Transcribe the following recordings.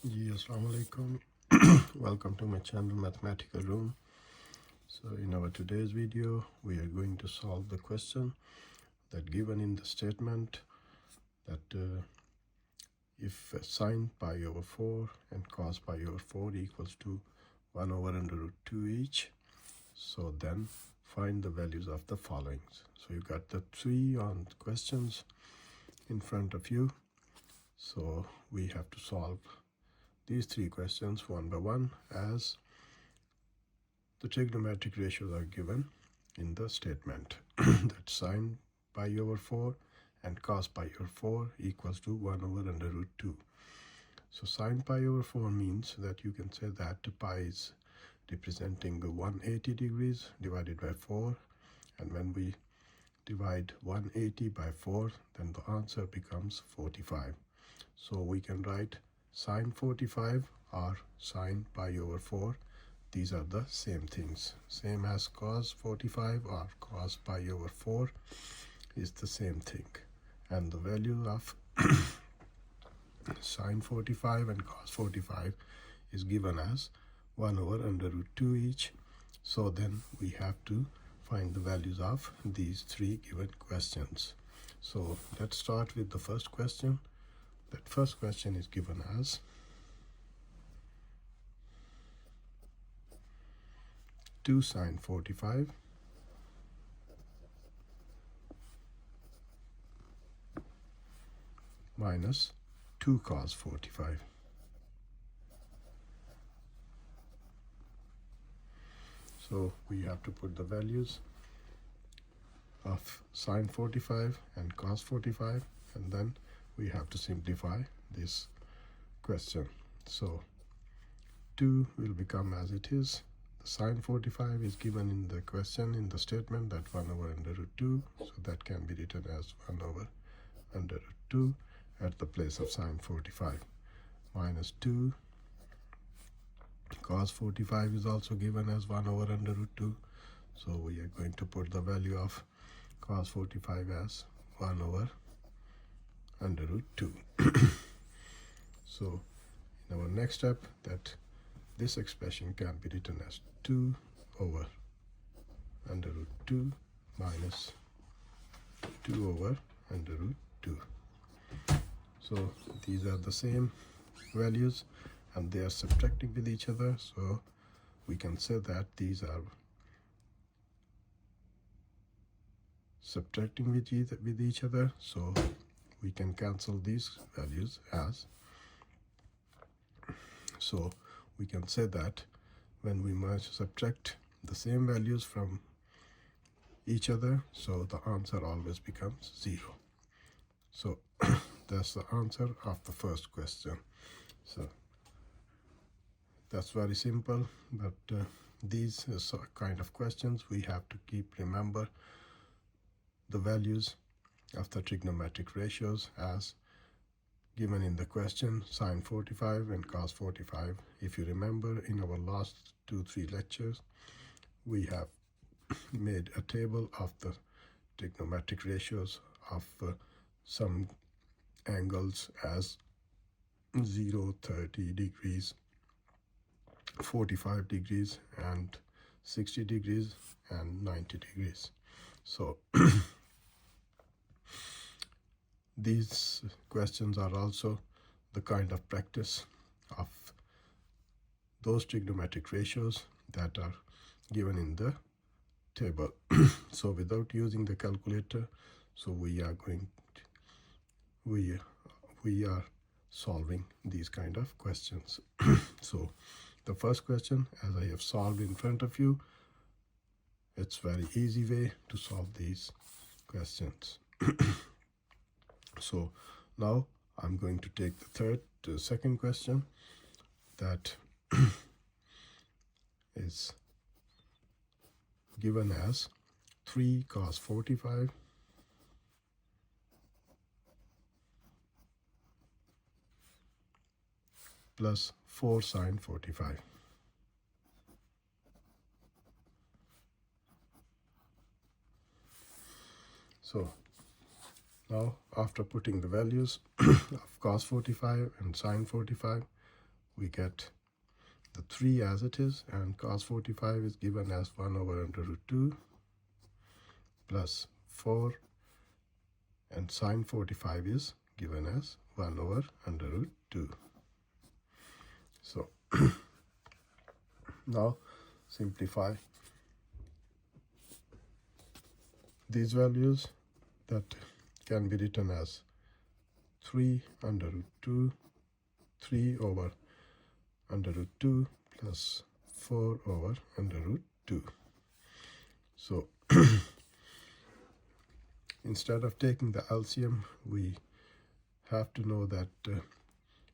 Assalamu alaikum. Welcome to my channel Mathematical Room. So in our today's video we are going to solve the question that given in the statement that if sine pi over 4 and cos pi over 4 equals to 1 over under root 2 each, so then find the values of the following. So you got the three on questions in front of you, so we have to solve these three questions one by one as the trigonometric ratios are given in the statement that sine pi over 4 and cos pi over 4 equals to 1 over under root 2. So sine pi over 4 means that you can say that pi is representing 180 degrees divided by 4, and when we divide 180 by 4 then the answer becomes 45. So we can write sine 45 or sine pi over 4. These are the same things, same as cos 45 or cos pi over 4 is the same thing, and the value of sine 45 and cos 45 is given as 1 over under root 2 each. So then we have to find the values of these three given questions. So let's start with the first question. That first question is given as 2 sine 45 minus 2 cos 45. So we have to put the values of sine 45 and cos 45, and then we have to simplify this question. So 2 will become as it is. The sine 45 is given in the question, in the statement, that 1 over under root 2, so that can be written as 1 over under root 2 at the place of sine 45, minus 2 cos 45 is also given as 1 over under root 2, so we are going to put the value of cos 45 as 1 over under root 2. So in our next step, that this expression can be written as 2 over under root 2 minus 2 over under root 2. So these are the same values and they are subtracting with each other, so we can say that these are subtracting with each other, so we can cancel these values as. So we can say that when we subtract the same values from each other, so the answer always becomes 0. So that's the answer of the first question. So that's very simple, but these kind of questions we have to keep remember the values of the trigonometric ratios as given in the question, sine 45 and cos 45. If you remember, in our last 2-3 lectures we have made a table of the trigonometric ratios of some angles as 0, 30 degrees, 45 degrees and 60 degrees and 90 degrees. So these questions are also the kind of practice of those trigonometric ratios that are given in the table. So without using the calculator, so we are solving these kind of questions. So the first question, as I have solved in front of you, it's very easy way to solve these questions. So now I'm going to take the second question that is given as 3 cos 45 plus 4 sine 45. So now after putting the values of cos 45 and sine 45, we get the 3 as it is, and cos 45 is given as 1 over under root 2 plus 4, and sine 45 is given as 1 over under root 2. So now simplify these values. That can be written as 3 under root 2, 3 over under root 2 plus 4 over under root 2. So instead of taking the LCM, we have to know that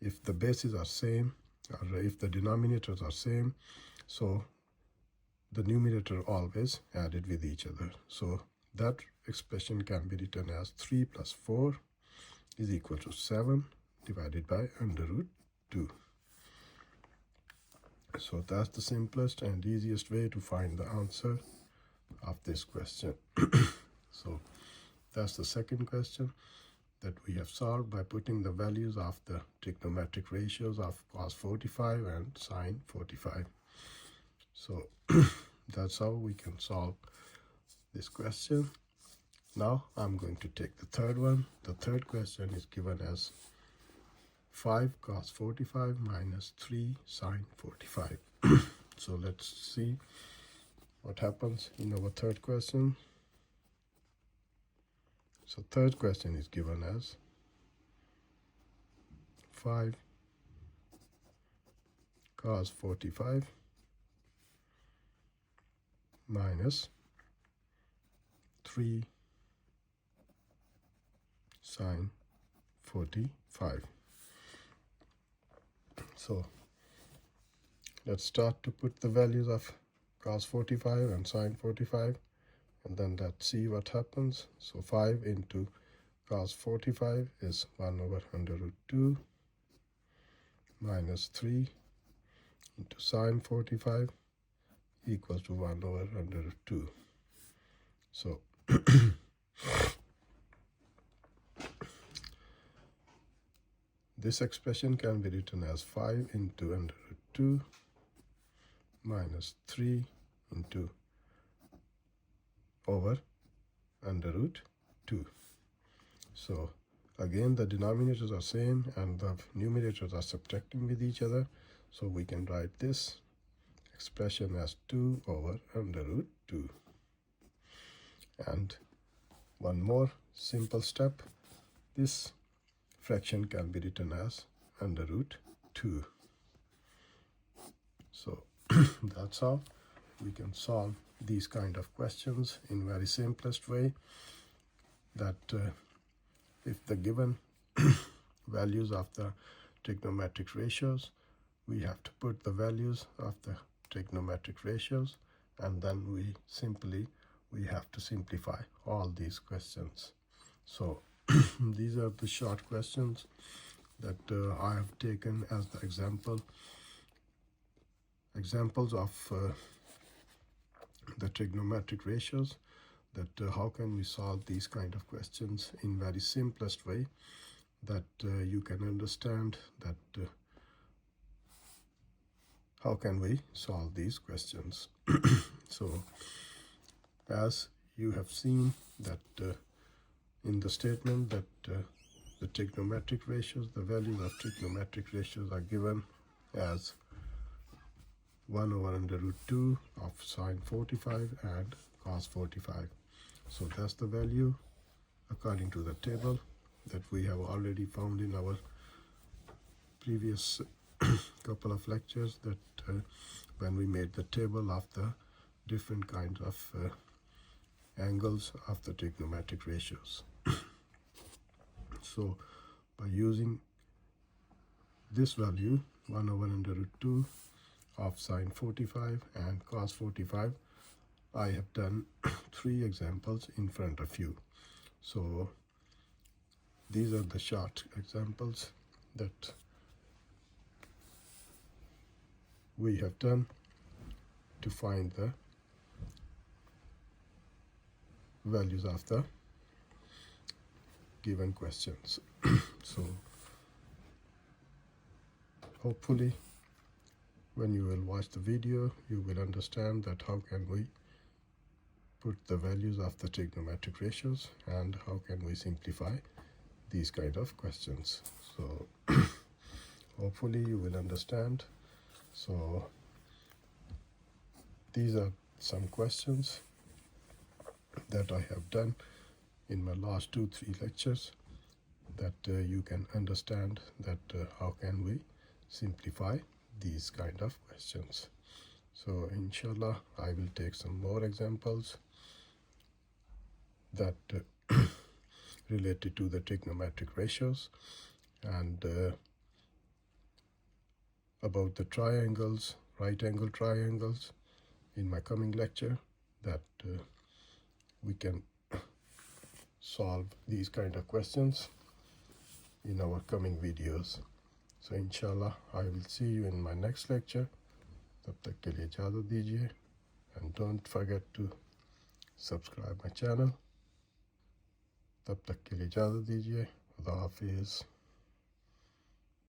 if the bases are same, or if the denominators are same, so the numerator always added with each other. So that expression can be written as 3 plus 4 is equal to 7 divided by under root 2. So that's the simplest and easiest way to find the answer of this question. So that's the second question that we have solved by putting the values of the trigonometric ratios of cos 45 and sine 45. So that's how we can solve this question. Now I'm going to take the third one. The third question is given as 5 cos 45 minus 3 sine 45. So let's see what happens in our third question. So third question is given as 5 cos 45 minus 3 sine 45. So let's start to put the values of cos 45 and sine 45, and then let's see what happens. So 5 into cos 45 is 1 over under root 2 minus 3 into sine 45 equals to 1 over under root 2. So this expression can be written as 5 into under root 2 minus 3 into over under root 2. So again, the denominators are same and the numerators are subtracting with each other. So we can write this expression as 2 over under root 2. And one more simple step. This fraction can be written as under root 2. So that's how we can solve these kind of questions in very simplest way, that if the given values of the trigonometric ratios, we have to put the values of the trigonometric ratios, and then we have to simplify all these questions. So these are the short questions that I have taken as the examples of the trigonometric ratios, that how can we solve these kind of questions in very simplest way, that you can understand that how can we solve these questions. So as you have seen that in the statement that the trigonometric ratios, the values of trigonometric ratios are given as 1 over under root 2 of sine 45 and cos 45. So that's the value according to the table that we have already found in our previous couple of lectures, that when we made the table of the different kinds of angles of the trigonometric ratios. So by using this value 1 over under root 2 of sine 45 and cos 45, I have done 3 examples in front of you. So these are the short examples that we have done to find the values of the given questions. So hopefully when you will watch the video, you will understand that how can we put the values of the trigonometric ratios and how can we simplify these kind of questions. So hopefully you will understand. So these are some questions that I have done in my last 2-3 lectures that you can understand that how can we simplify these kind of questions. So inshallah I will take some more examples that related to the trigonometric ratios and about the triangles, right angle triangles in my coming lecture, that we can solve these kind of questions in our coming videos. So inshallah I will see you in my next lecture. तब तक के लिए इजाज़त दीजिए and don't forget to subscribe my channel. तब तक के लिए इजाज़त दीजिए. खुदा हाफिज़.